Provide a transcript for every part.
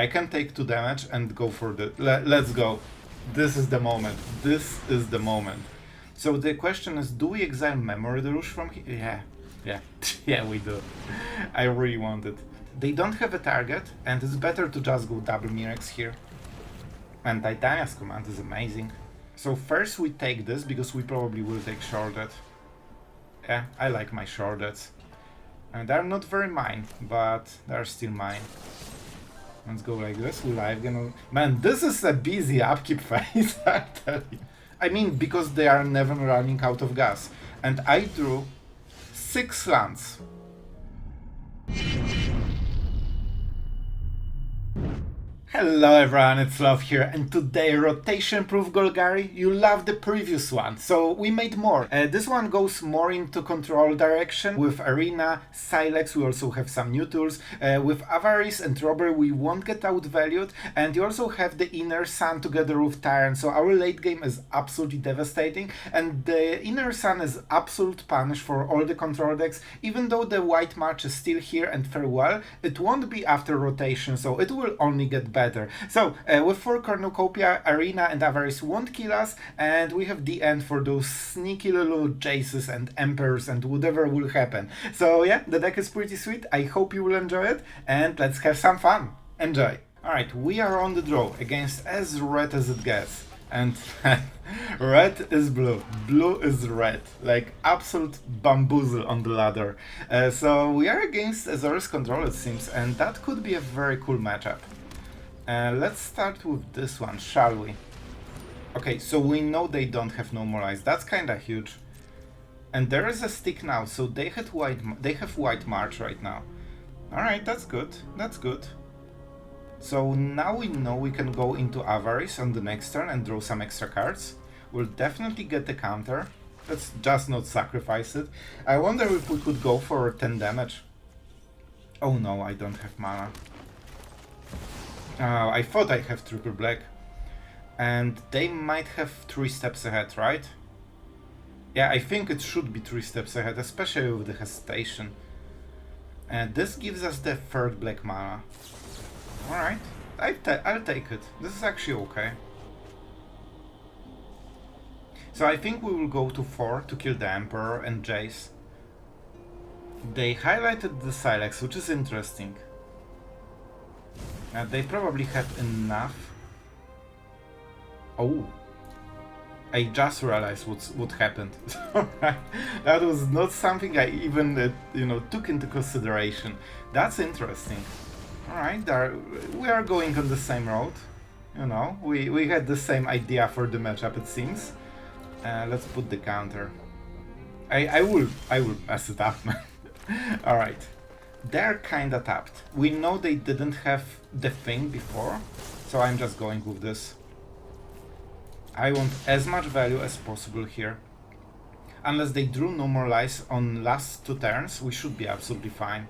I can take 2 damage and go for the... Let's go. This is the moment. This is the moment. So the question is, do we exile Memory Deluge from here? Yeah. Yeah. Yeah, we do. I really want it. They don't have a target, and it's better to just go double Mirex here. And Titania's command is amazing. So first we take this, because we probably will take Sheoldred. Yeah, I like my Sheoldreds. And they're not very mine, but they're still mine. Let's go like this, we lifegain. Man, this is a busy upkeep phase, I tell you. I mean, because they are never running out of gas. And I drew 6 lands. Hello everyone, it's Sloth here, and today rotation-proof Golgari. You loved the previous one, so we made more. This one goes more into control direction. With Arena, Silex, we also have some new tools. With Avarice and Robbery, we won't get outvalued, and you also have the Inner Sun together with Tyrant, so our late game is absolutely devastating, and the Inner Sun is absolute punish for all the control decks. Even though the white march is still here and farewell, it won't be after rotation, so it will only get better. So, with 4 Cornucopia, Arena and Avarice won't kill us, and we have the end for those sneaky little Jaces and Emperors and whatever will happen. So yeah, the deck is pretty sweet, I hope you will enjoy it, and let's have some fun. Enjoy! Alright, we are on the draw against as red as it gets. And red is blue, blue is red, like absolute bamboozle on the ladder. So we are against Azorius Control, it seems, and that could be a very cool matchup. Let's start with this one, shall we? Okay, so we know they don't have Normalize, that's kinda huge. And there is a stick now, so they have White March right now. Alright, that's good, that's good. So now we know we can go into Avarice on the next turn and draw some extra cards. We'll definitely get the counter. Let's just not sacrifice it. I wonder if we could go for 10 damage. Oh no, I don't have mana. I thought I have triple black. And they might have 3 steps ahead, right? Yeah, I think it should be 3 steps ahead, especially with the hesitation. And this gives us the 3rd black mana. Alright, I'll take it. This is actually okay. So I think we will go to 4 to kill the Emperor and Jace. They highlighted the Silex, which is interesting. They probably have enough. Oh, I just realized what happened. That was not something I even took into consideration. That's interesting. Alright, we are going on the same road. We had the same idea for the matchup, it seems. Let's put the counter. I will pass it up, man. Alright. They're kinda tapped. We know they didn't have the thing before, so I'm just going with this. I want as much value as possible here. Unless they drew Normalize on last 2 turns, we should be absolutely fine.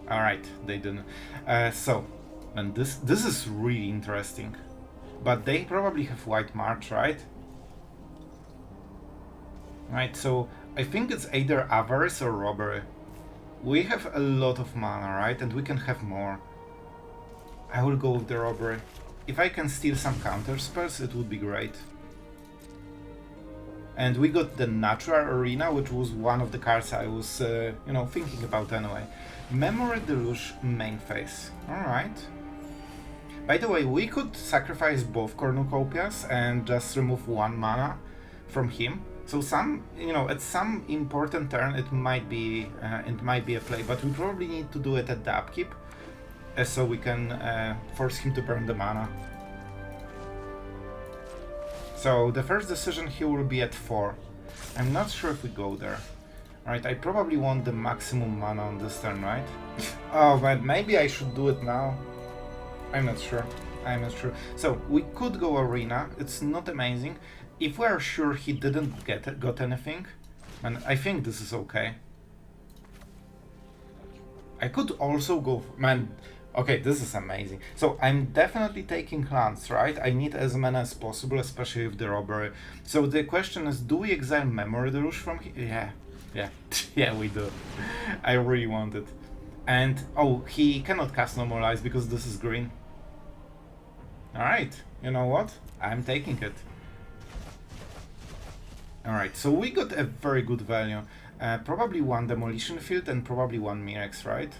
Alright, they didn't. And this is really interesting. But they probably have White March, right? Right, so I think it's either Avarice or Robbery. We have a lot of mana, right? And we can have more. I will go with the Robbery. If I can steal some counter spells, it would be great. And we got the Natural Arena, which was one of the cards I was, thinking about anyway. Memory Deluge main phase. Alright. By the way, we could sacrifice both Cornucopias and just remove 1 mana from him. So at some important turn it might be a play, but we probably need to do it at the upkeep, so we can force him to burn the mana. So the first decision here will be at 4. I'm not sure if we go there. Alright, I probably want the maximum mana on this turn, right? Oh man, maybe I should do it now. I'm not sure. So we could go Arena, it's not amazing. If we are sure he didn't got anything, and I think this is okay. I could also go, okay, this is amazing. So I'm definitely taking lands, right? I need as many as possible, especially with the Robbery. So the question is, do we exile Memory Deluge from here? Yeah, yeah, we do. I really want it. And, oh, he cannot cast Normalize because this is green. Alright, you know what? I'm taking it. Alright, so we got a very good value. Probably one Demolition Field and probably one Mirex, right?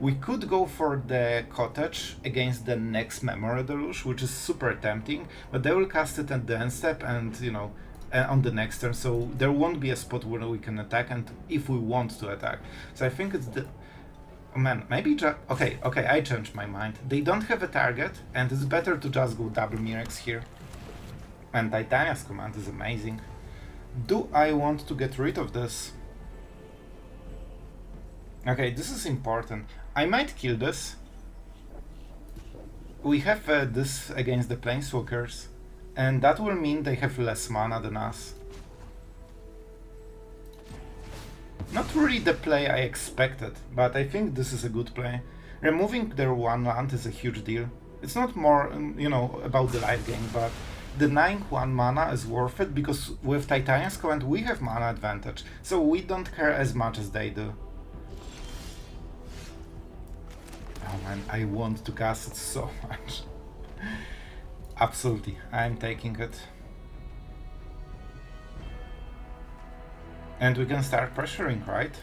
We could go for the Cottage against the next Memory Deluge, which is super tempting, but they will cast it at the end step and, you know, on the next turn, so there won't be a spot where we can attack, and if we want to attack. So I think it's the... Oh man, maybe just... Okay, I changed my mind. They don't have a target, and it's better to just go double Mirex here. And Titania's command is amazing. Do I want to get rid of this? Okay, this is important. I might kill this. We have this against the Planeswalkers, and that will mean they have less mana than us. Not really the play I expected, but I think this is a good play. Removing their one land is a huge deal. It's not more, you know, about the life gain, but denying one mana is worth it because with Titania's command we have mana advantage, so we don't care as much as they do. Oh man, I want to cast it so much. Absolutely, I'm taking it. And we can start pressuring, right?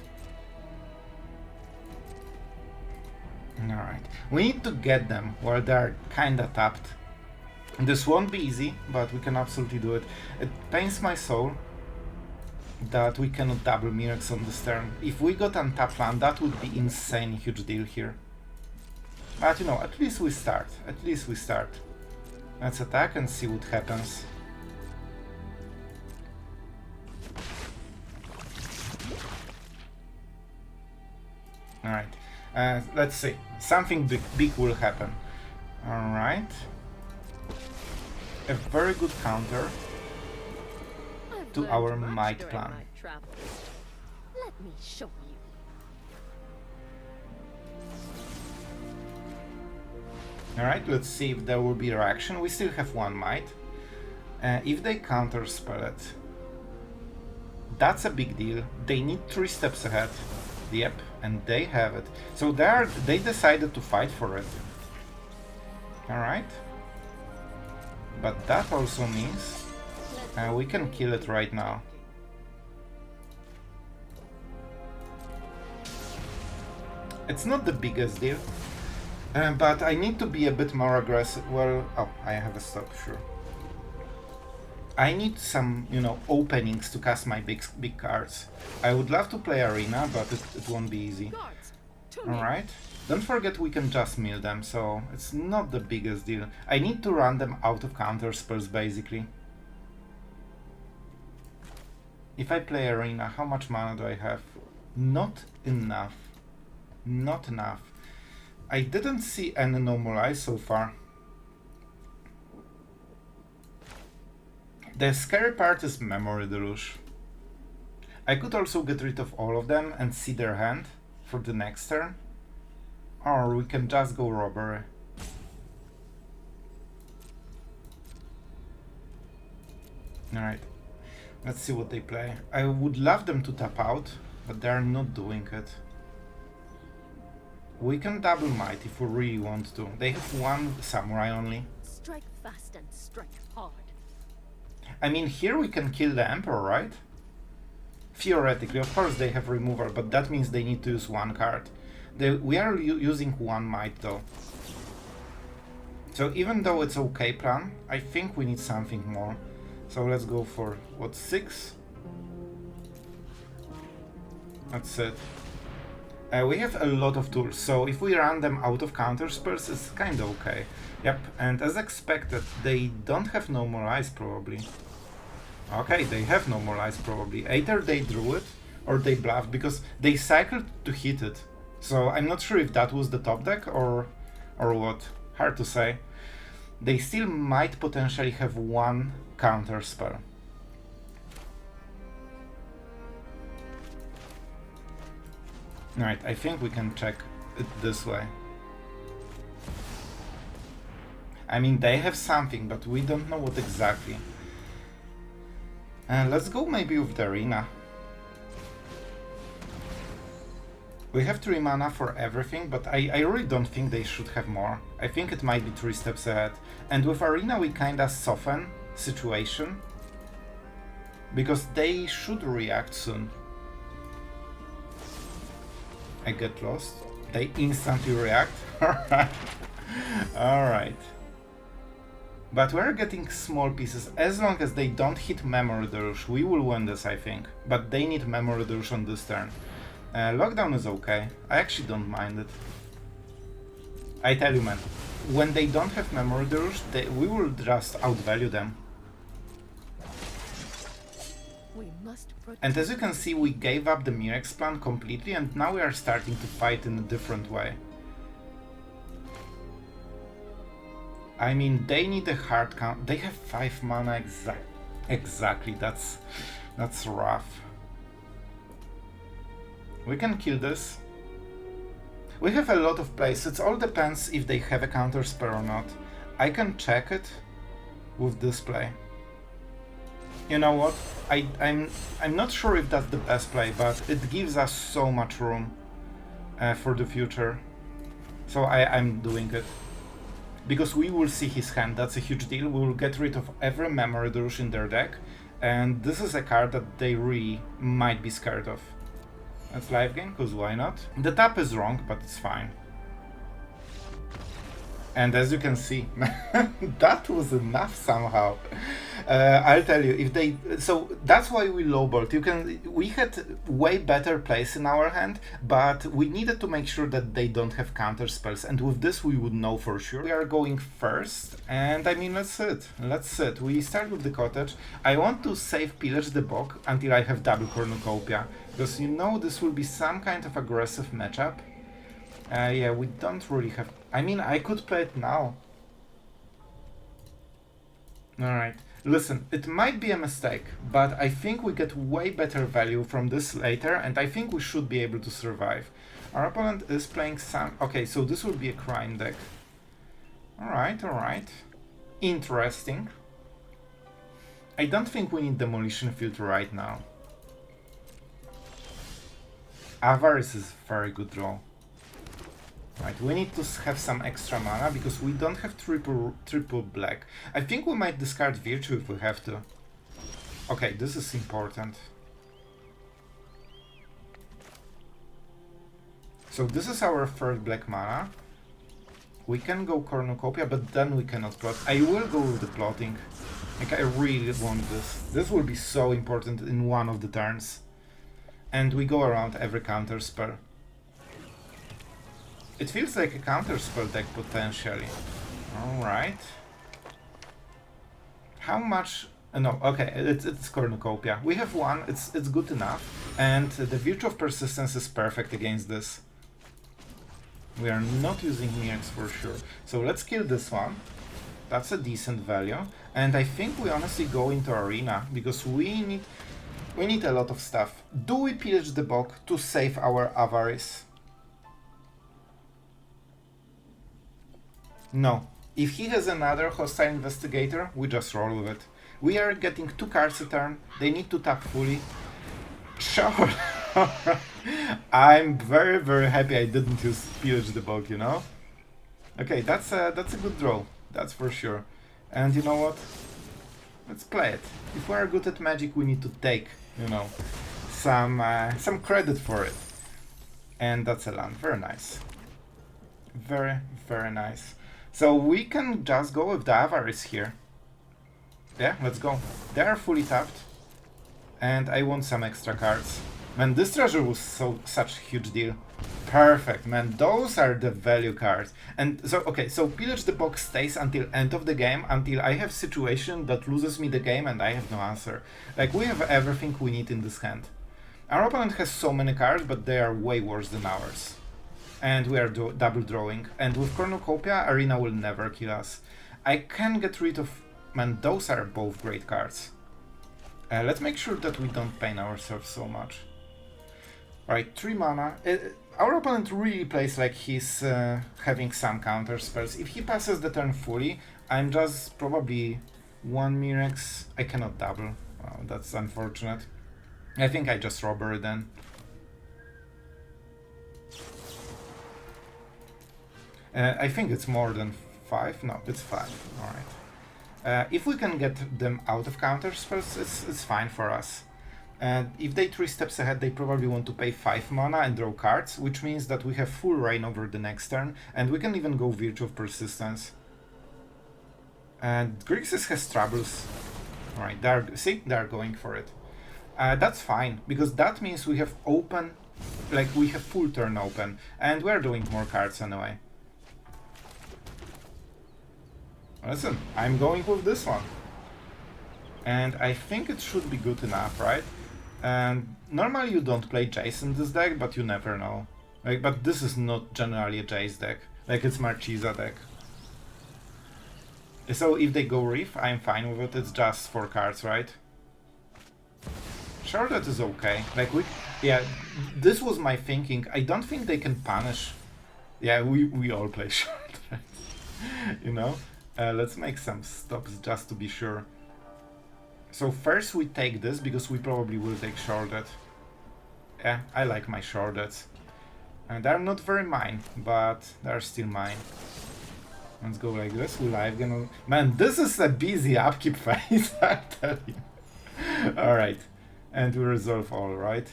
Alright, we need to get them while they're kinda tapped. This won't be easy, but we can absolutely do it. It pains my soul that we cannot double Mirex on this turn. If we got untapped land, that would be insane huge deal here. But you know, at least we start. At least we start. Let's attack and see what happens. Alright, let's see. Something big will happen. Alright. A very good counter to our might plan. Let me show you. Alright, let's see if there will be a reaction. We still have one might. If they counter spell it, that's a big deal. They need 3 steps ahead. Yep, and they have it. So they decided to fight for it. Alright. But that also means we can kill it right now. It's not the biggest deal, but I need to be a bit more aggressive. Well, oh, I have a stop, sure. I need some, you know, openings to cast my big cards. I would love to play Arena, but it won't be easy. Alright. Don't forget we can just mill them, so it's not the biggest deal. I need to run them out of counter spells, basically. If I play Arena, how much mana do I have? Not enough. Not enough. I didn't see any Normalize so far. The scary part is Memory Deluge. I could also get rid of all of them and see their hand for the next turn. Or we can just go Robbery. Alright, let's see what they play. I would love them to tap out, but they're not doing it. We can double might if we really want to. They have one samurai only. Strike fast and strike hard. I mean, here we can kill the Emperor, right? Theoretically, of course they have removal, but that means they need to use one card. We are using one might though. So even though it's okay plan, I think we need something more. So let's go for, what, 6? That's it. We have a lot of tools, so if we run them out of counter spells, it's kinda okay. Yep, and as expected, they don't have Normalize probably. Okay, they have Normalize probably. Either they drew it, or they bluffed, because they cycled to hit it. So I'm not sure if that was the top deck or what. Hard to say. They still might potentially have one counter spell. Alright, I think we can check it this way. I mean, they have something, but we don't know what exactly. Let's go maybe with the Arena. We have 3 mana for everything, but I really don't think they should have more. I think it might be 3 steps ahead. And with Arena we kinda soften situation, because they should react soon. I get lost. They instantly react. Alright. Alright. But we're getting small pieces. As long as they don't hit Memory Deluge, we will win this, I think. But they need Memory Deluge on this turn. Lockdown is okay. I actually don't mind it. I tell you, man, when they don't have Memory Deluge, we will just outvalue them. And as you can see, we gave up the Mirex plan completely, and now we are starting to fight in a different way. I mean, they need a hard count. They have 5 mana exactly. That's rough. We can kill this. We have a lot of plays. It all depends if they have a counter spell or not. I can check it with this play. You know what? I'm not sure if that's the best play, but it gives us so much room for the future. So I'm doing it. Because we will see his hand, that's a huge deal. We will get rid of every Memory Deluge in their deck, and this is a card that they really might be scared of. That's lifegain, because why not? The tap is wrong, but it's fine. And as you can see, that was enough somehow. I'll tell you, if they... So that's why we lowballed. We had way better plays in our hand, but we needed to make sure that they don't have counter spells. And with this we would know for sure. We are going first, and I mean, let's sit. Let's sit. We start with the cottage. I want to save Pillage the Bog until I have double Cornucopia, because you know this will be some kind of aggressive matchup. Yeah, we don't really have... I mean, I could play it now. Alright. Listen, it might be a mistake, but I think we get way better value from this later, and I think we should be able to survive. Our opponent is playing some... Okay, so this will be a crime deck. Alright, alright. Interesting. I don't think we need Demolition Field right now. Avarice is a very good draw. Right, we need to have some extra mana because we don't have triple black. I think we might discard Virtue if we have to. Okay, this is important. So this is our third black mana. We can go Cornucopia, but then we cannot plot. I will go with the plotting. Like, I really want this. This will be so important in one of the turns. And we go around every counter spell. It feels like a counterspell deck potentially. Alright. How much... no, okay, it's Cornucopia. We have one, it's good enough. And the Virtue of Persistence is perfect against this. We are not using Mirex for sure. So let's kill this one. That's a decent value. And I think we honestly go into Arena, because we need a lot of stuff. Do we Pillage the Bog to save our Avarice? No. If he has another Hostile Investigator, we just roll with it. We are getting 2 cards a turn. They need to tap fully. Sure. I'm very, very happy I didn't use Pillage the Bog, you know? Okay, that's a good draw. That's for sure. And you know what? Let's play it. If we are good at Magic, we need to take, you know, some credit for it. And that's a land. Very nice. Very, very nice. So we can just go with the Avarice here. Yeah, let's go. They are fully tapped. And I want some extra cards. Man, this treasure was such a huge deal. Perfect, man. Those are the value cards. And so, okay, so Pillage the Bog stays until end of the game, until I have situation that loses me the game and I have no answer. Like, we have everything we need in this hand. Our opponent has so many cards, but they are way worse than ours. And we are double drawing. And with Cornucopia, Arena will never kill us. I can get rid of... Man, those are both great cards. Let's make sure that we don't pain ourselves so much. Right, 3 mana. Our opponent really plays like he's having some counter spells. If he passes the turn fully, I'm just probably 1 Mirex. I cannot double. Oh, that's unfortunate. I think I just robbery then. I think it's more than 5. No, it's 5. Alright. If we can get them out of counter spells, it's fine for us. And if they 3 steps ahead, they probably want to pay 5 mana and draw cards, which means that we have full reign over the next turn, and we can even go Virtue of Persistence. And Grixis has troubles. Alright, they're going for it. That's fine, because that means we have open, like we have full turn open, and we're doing more cards anyway. Listen, I'm going with this one. And I think it should be good enough, right? And normally you don't play Jace in this deck, but you never know. Like, but this is not generally a Jace deck. Like, it's Marchesa deck. So if they go Reef, I'm fine with it. It's just 4 cards, right? Sure, that is okay. Like, yeah, this was my thinking. I don't think they can punish. Yeah, we all play short, right? You know? Let's make some stops just to be sure. So first we take this, because we probably will take Sheoldred. Yeah, I like my Sheoldreds. And they're not very mine, but they're still mine. Let's go like this, we lifegain. Man, this is a busy upkeep phase, I tell you. Alright, and we resolve all, right?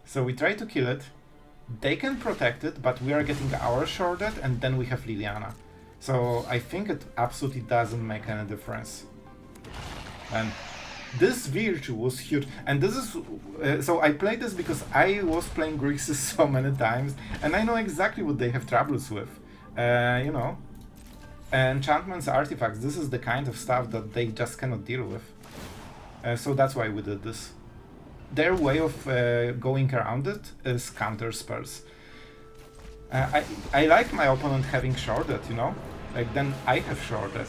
So we try to kill it. They can protect it, but we are getting our Sheoldred, and then we have Liliana. So I think it absolutely doesn't make any difference. And this Virtue was huge. And this is... so I played this because I was playing Grixis so many times, and I know exactly what they have troubles with. You know, enchantments, artifacts, this is the kind of stuff that they just cannot deal with. So that's why we did this. Their way of going around it is counter spells. I like my opponent having Sheoldred, you know? Like, then I have Sheoldred.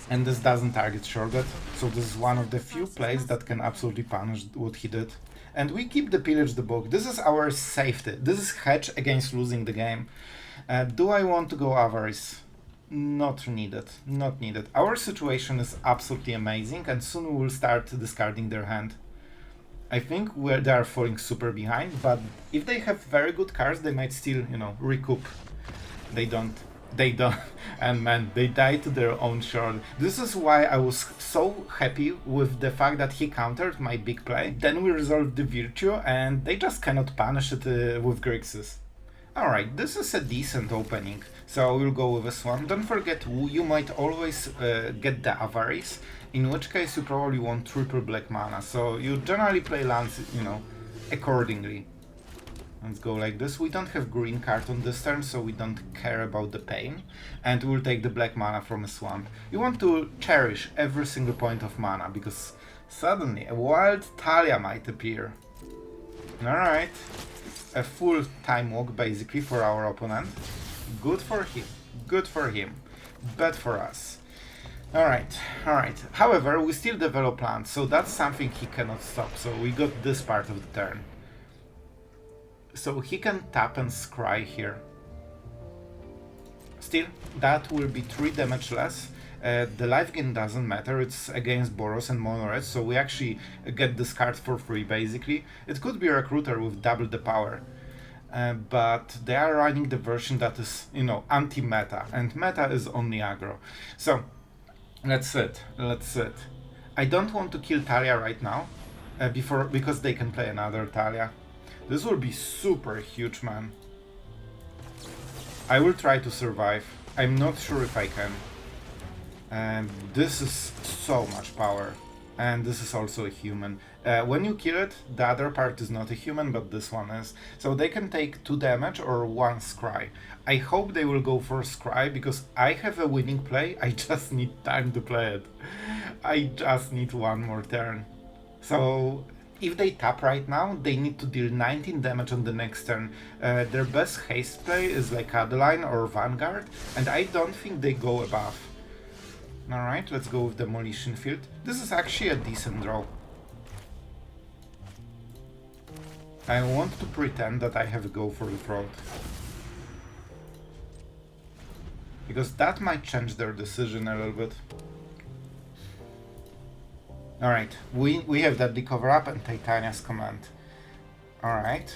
And this doesn't target Sheoldred, so this is one of the few plays that can absolutely punish what he did. And we keep the Pillage the Bog. This is our safety. This is hedge against losing the game. Do I want to go Avarice? Not needed. Not needed. Our situation is absolutely amazing, and soon we will start discarding their hand. I think they are falling super behind, but if they have very good cards, they might still, you know, recoup. They don't. They don't. And man, they die to their own Sheoldred. This is why I was so happy with the fact that he countered my big play. Then we resolved the Virtue, and they just cannot punish it with Grixis. Alright, this is a decent opening, so we'll go with this one. Don't forget, you might always get the Avarice, in which case you probably want triple black mana, so you generally play lands, you know, accordingly. Let's go like this. We don't have green card on this turn, so we don't care about the pain, and we'll take the black mana from a swamp. You want to cherish every single point of mana, because suddenly a wild Talia might appear. Alright. A full time walk basically for our opponent. Good for him. Good for him. Bad for us. Alright, alright. However, we still develop lands, so that's something he cannot stop. So we got this part of the turn. So he can tap and scry here. Still, that will be 3 damage less. The life gain doesn't matter, it's against Boros and Mono-Red, so we actually get this card for free, basically. It could be a Recruiter with double the power, but they are running the version that is, you know, anti-meta, and meta is only aggro. So, that's it, that's it. I don't want to kill Talia right now, because they can play another Talia. This will be super huge, man. I will try to survive. I'm not sure if I can. And this is so much power. And this is also a human. When you kill it, the other part is not a human, but this one is. So they can take 2 damage or 1 scry. I hope they will go for scry, because I have a winning play. I just need time to play it. I just need 1 more turn. So if they tap right now, they need to deal 19 damage on the next turn. Their best haste play is like Adeline or Vanguard, and I don't think they go above. Alright, let's go with Demolition Field. This is actually a decent draw. I want to pretend that I have a go for the front, because that might change their decision a little bit. Alright, we have that the cover up and Titania's command. Alright.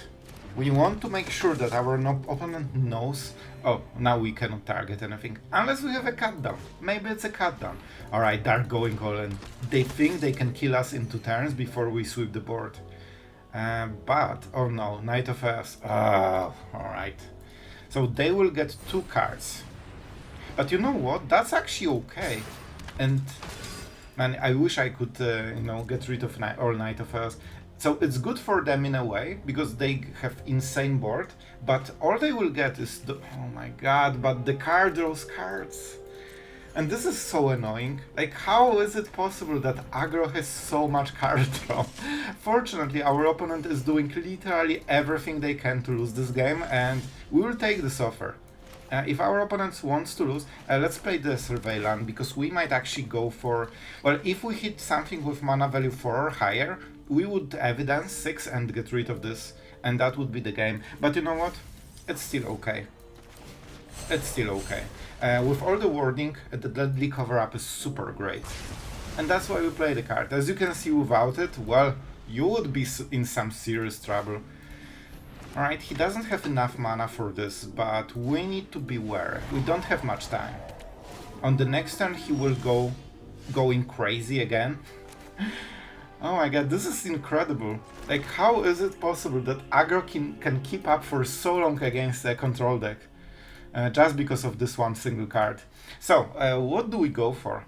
We want to make sure that our opponent knows, oh, now we cannot target anything, unless we have a cut down. Maybe it's a cut down. Alright, they're going all in. They think they can kill us in 2 turns before we sweep the board. But, oh no, Knight of Earth. Alright. So they will get 2 cards. But you know what? That's actually okay. And, man, I wish I could, you know, get rid of Knight of Earth. So it's good for them in a way, because they have insane board, but all they will get is the... Oh my god, but the card draws cards. And this is so annoying. Like, how is it possible that aggro has so much card draw? Fortunately, our opponent is doing literally everything they can to lose this game, and we will take this offer. If our opponent wants to lose, let's play the Surveillance, because we might actually go for... Well, if we hit something with mana value 4 or higher, we would evidence 6 and get rid of this, and that would be the game. But you know what? It's still okay. It's still okay. With all the wording, the Deadly Cover-Up is super great. And that's why we play the card. As you can see, without it, well, you would be in some serious trouble. Alright, he doesn't have enough mana for this, but we need to beware. We don't have much time. On the next turn, he will go going crazy again. Oh my god, this is incredible. Like, how is it possible that aggro can keep up for so long against a control deck? Just because of this one single card. So, what do we go for?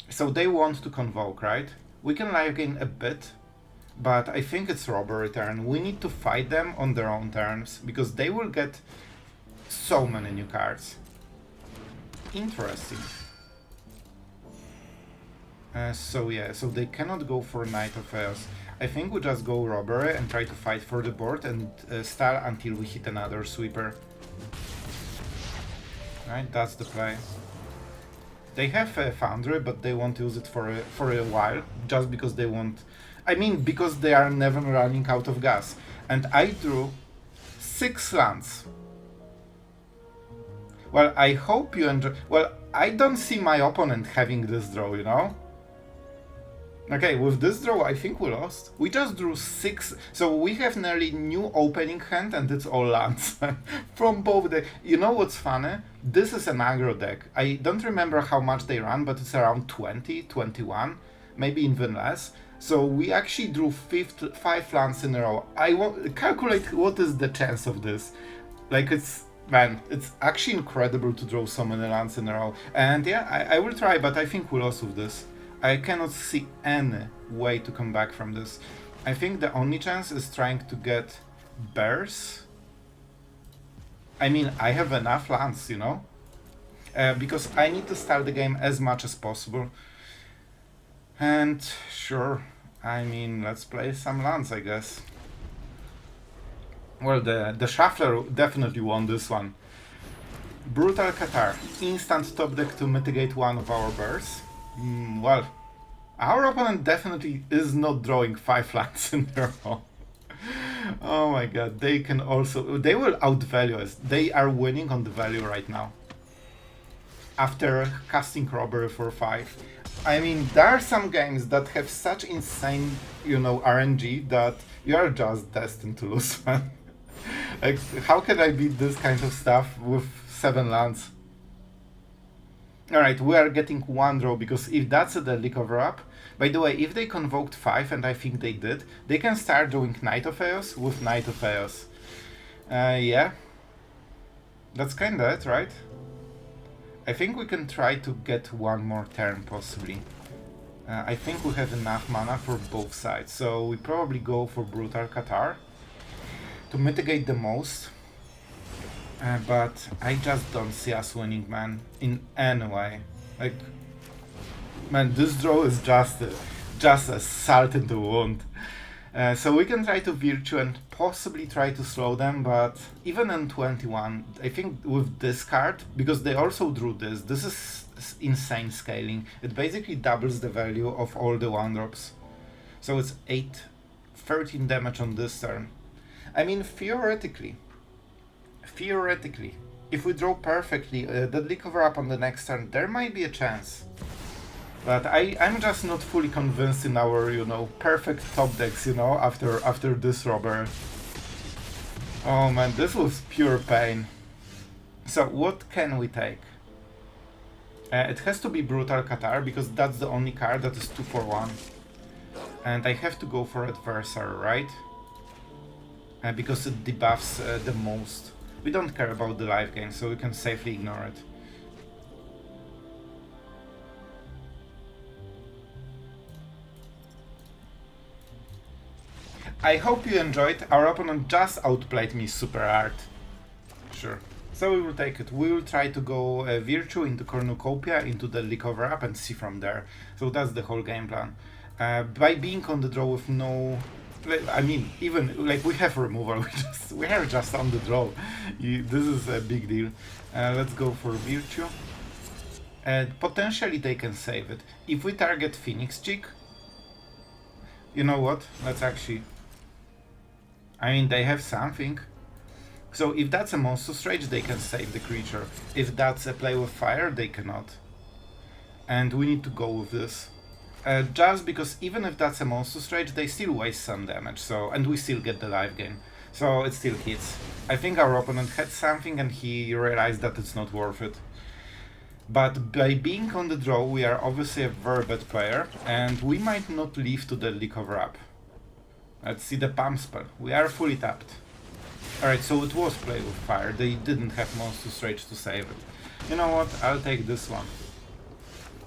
So they want to Convoke, right? We can lifegain a bit, but I think it's Robbery turn. We need to fight them on their own terms, because they will get so many new cards. Interesting. So yeah, so they cannot go for Knight of Earth. I think we just go Robbery and try to fight for the board and stall until we hit another sweeper. Right, that's the play. They have a Foundry, but they won't use it for a while, just because they want... I mean, because they are never running out of gas. And I drew 6 lands. Well, I hope you enjoy... Well, I don't see my opponent having this draw, you know? Okay, with this draw, I think we lost. We just drew 6, so we have nearly new opening hand, and it's all lands from both decks. You know what's funny? This is an aggro deck. I don't remember how much they run, but it's around 20, 21, maybe even less. So we actually drew 5 lands in a row. I won't calculate what is the chance of this. Like, it's... Man, it's actually incredible to draw so many lands in a row. And yeah, I will try, but I think we lost with this. I cannot see any way to come back from this. I think the only chance is trying to get bears. I mean, I have enough lands, you know? Because I need to start the game as much as possible. And sure, I mean, let's play some lands, I guess. Well, the Shuffler definitely won this one. Brutal Qatar, instant top deck to mitigate one of our bears. Well, our opponent definitely is not drawing 5 lands in a row. Oh my god, they can also... They will outvalue us. They are winning on the value right now. After casting Robbery for 5. I mean, there are some games that have such insane, you know, RNG that you are just destined to lose, man. Like, how can I beat this kind of stuff with 7 lands? Alright, we are getting 1 draw, because if that's a Deadly Cover-Up... By the way, if they convoked 5, and I think they did, they can start doing Knight of Chaos with Knight of Chaos. Yeah. That's kinda it, right? I think we can try to get 1 more turn, possibly. I think we have enough mana for both sides, so we probably go for Brutal Qatar to mitigate the most. But I just don't see us winning, man, in any way. Like, man, this draw is just a salt in the wound. So we can try to Virtue and possibly try to slow them, but even in 21, I think with this card, because they also drew this, this is insane scaling. It basically doubles the value of all the 1-drops. So it's 13 damage on this turn. I mean, theoretically, if we draw perfectly, Deadly Cover-Up on the next turn, there might be a chance. But I'm just not fully convinced in our, you know, perfect top decks, you know, after this Robber. Oh man, this was pure pain. So what can we take? It has to be Brutal Qatar because that's the only card that is 2 for 1. And I have to go for Adversary, right? Because it debuffs the most. We don't care about the life gain, so we can safely ignore it. I hope you enjoyed. Our opponent just outplayed me super hard. Sure. So we will take it. We will try to go Virtue into Cornucopia, into the Cover Up and see from there. So that's the whole game plan. By being on the draw with no... I mean, even, like, we have removal, we are just on the draw. This is a big deal. Let's go for Virtue. Potentially they can save it. If we target Phoenix Chick... You know what? Let's actually... I mean, they have something. So if that's a Monstrous Rage, they can save the creature. If that's a play with fire, they cannot. And we need to go with this. Just because even if that's a Monstrous Rage, they still waste some damage, so, and we still get the life gain. So it still hits. I think our opponent had something and he realized that it's not worth it. But by being on the draw, we are obviously a very bad player, and we might not live to the Cover Up. Let's see the pump spell. We are fully tapped. Alright, so it was play with fire. They didn't have Monstrous Rage to save it. You know what? I'll take this one.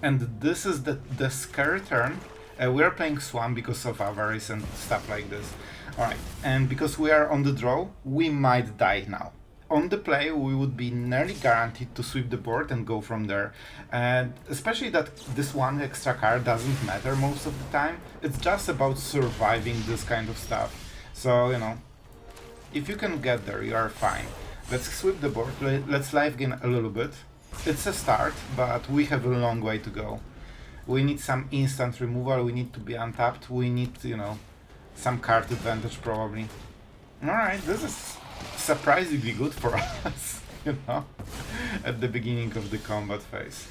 And this is the scary turn. We are playing Swan because of Avarice and stuff like this. Alright, and because we are on the draw, we might die now. On the play, we would be nearly guaranteed to sweep the board and go from there. And especially that this one extra card doesn't matter most of the time. It's just about surviving this kind of stuff. So, you know, if you can get there, you are fine. Let's sweep the board, let's life gain a little bit. It's a start, but we have a long way to go. We need some instant removal, we need to be untapped, we need, you know, some card advantage probably. Alright, this is surprisingly good for us, you know, at the beginning of the combat phase.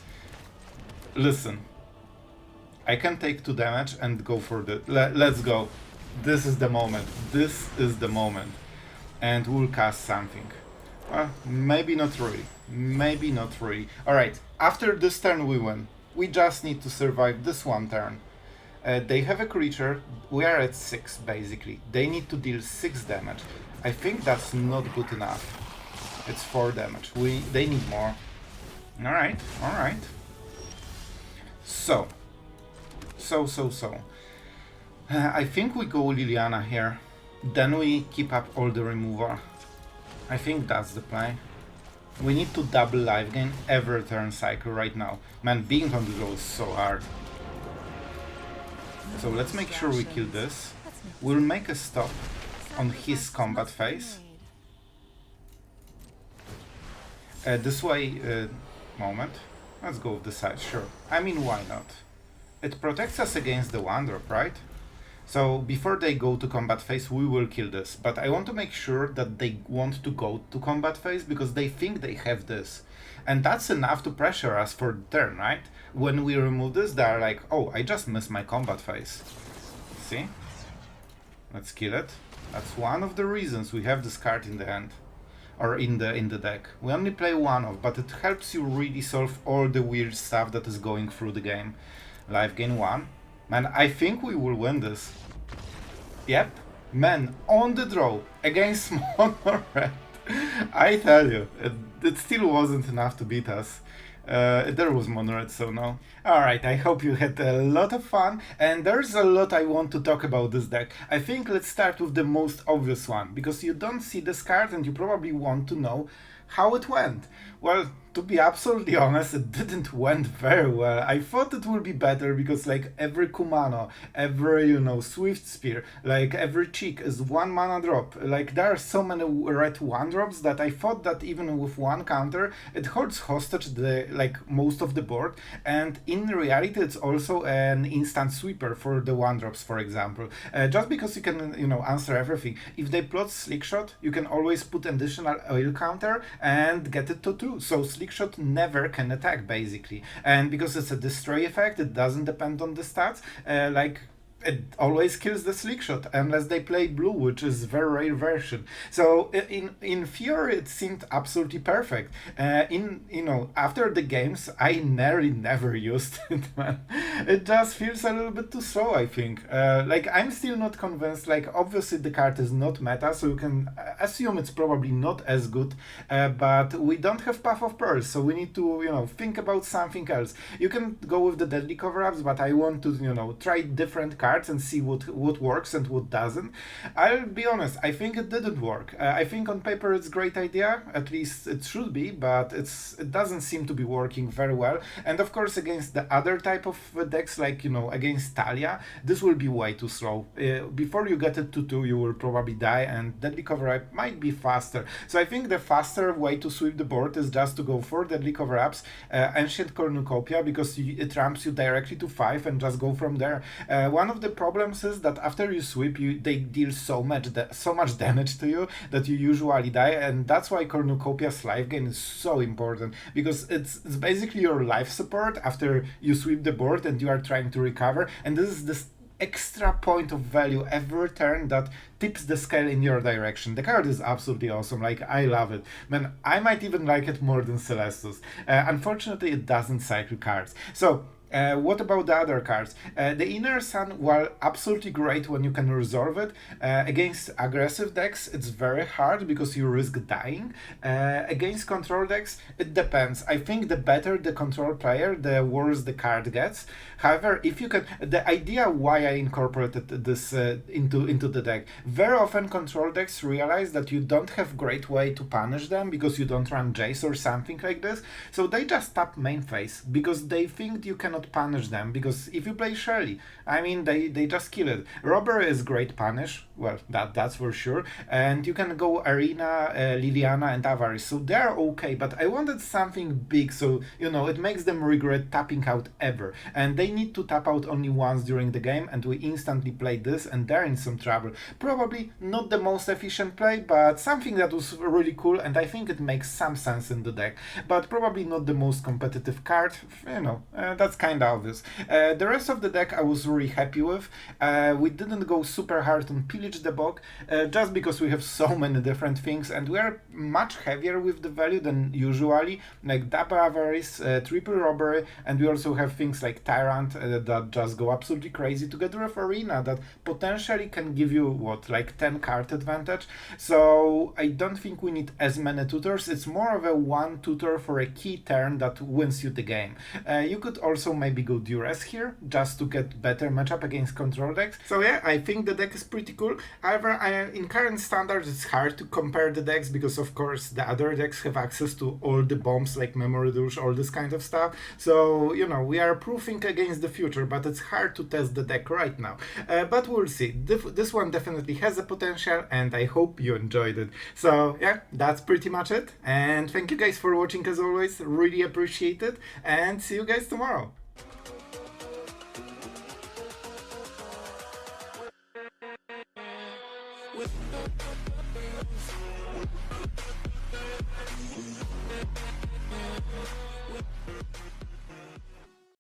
Listen, I can take 2 damage and go for the... Let's go. This is the moment. This is the moment. And we'll cast something. Well, maybe not really. Maybe not really. Alright, after this turn we win. We just need to survive this one turn. They have a creature. We are at 6, basically. They need to deal 6 damage. I think that's not good enough. It's 4 damage. They need more. Alright, alright. So. I think we go Liliana here. Then we keep up all the removal. I think that's the play. We need to double life gain every turn cycle right now. Man, being on the draw is so hard. So let's make sure we kill this. We'll make a stop on his combat phase. This way, moment. Let's go with the side, sure. I mean, why not? It protects us against the 1-drop, right? So before they go to combat phase, we will kill this. But I want to make sure that they want to go to combat phase because they think they have this. And that's enough to pressure us for the turn, right? When we remove this, they're like, oh, I just missed my combat phase. See? Let's kill it. That's one of the reasons we have this card in the hand. Or in the deck. We only play 1 of, but it helps you really solve all the weird stuff that is going through the game. Life gain 1. Man, I think we will win this. Yep. Man, on the draw against Mono Red. I tell you, it still wasn't enough to beat us. There was Mono Red, so no. Alright, I hope you had a lot of fun, and there's a lot I want to talk about this deck. I think let's start with the most obvious one, because you don't see this card and you probably want to know how it went. Well, to be absolutely honest, it didn't went very well. I thought it would be better because like every Kumano, every, you know, Swift Spear, like every Cheek is 1 mana drop. Like there are so many red 1-drops that I thought that even with 1 counter, it holds hostage the like most of the board. And in reality, it's also an instant sweeper for the 1-drops, for example. Just because you can, you know, answer everything. If they plot Slickshot, you can always put additional oil counter and get it to 2. So Slickshot never can attack, basically. And because it's a destroy effect, it doesn't depend on the stats. it always kills the slick shot unless they play blue, which is very rare version. So in Fury it seemed absolutely perfect. After the games I nearly never used it, man. It just feels a little bit too slow, I think. Like, I'm still not convinced. Like, obviously the card is not meta, so you can assume it's probably not as good, but we don't have Path of Pearls, so we need to, think about something else. You can go with the deadly cover-ups, but I want to, try different cards and see what works and what doesn't. I'll be honest, I think it didn't work. I think on paper it's a great idea, at least it should be, but it doesn't seem to be working very well. And of course, against the other type of decks, like, against Talia, this will be way too slow. Before you get it to 2, you will probably die, and Deadly Cover-Up might be faster. So I think the faster way to sweep the board is just to go for Deadly Cover-Ups, Ancient Cornucopia, because it ramps you directly to 5 and just go from there. One of the problems is that after you sweep, they deal so much damage to you that you usually die, and that's why Cornucopia's life gain is so important, because it's basically your life support after you sweep the board and you are trying to recover, and this is this extra point of value every turn that tips the scale in your direction. The card is absolutely awesome. Like, I love it. Man, I might even like it more than Celestus. Unfortunately, it doesn't cycle cards. So, what about the other cards? The Inner Sun, while absolutely great when you can resolve it, against aggressive decks it's very hard because you risk dying. Against control decks, it depends. I think the better the control player, the worse the card gets. However, if you can, the idea why I incorporated this into the deck, very often control decks realize that you don't have great way to punish them because you don't run Jace or something like this, so they just tap main phase because they think you cannot punish them, because if you play Shirley, I mean, they just kill it. Robbery is great punish, well, that's for sure, and you can go Arena, Liliana and Avarice, so they're okay, but I wanted something big, so it makes them regret tapping out ever, and they need to tap out only once during the game, and we instantly play this and they're in some trouble. Probably not the most efficient play, but something that was really cool, and I think it makes some sense in the deck, but probably not the most competitive card. That's kind of obvious. The rest of the deck I was really happy with. We didn't go super hard on Pillage the Bog, just because we have so many different things, and we are much heavier with the value than usually, like double Avarice, triple Robbery, and we also have things like Tyrant that just go absolutely crazy, together with Arena that potentially can give you, like 10 card advantage. So I don't think we need as many tutors. It's more of a one tutor for a key turn that wins you the game. You could also maybe go Duress here, just to get better matchup against control decks. So yeah, I think the deck is pretty cool. However, in current standards it's hard to compare the decks because of course the other decks have access to all the bombs like Memory Douche, all this kind of stuff. So, we are proofing against the future, but it's hard to test the deck right now. But we'll see. This one definitely has a potential, and I hope you enjoyed it. So yeah, that's pretty much it. And thank you guys for watching as always. Really appreciate it. And see you guys tomorrow.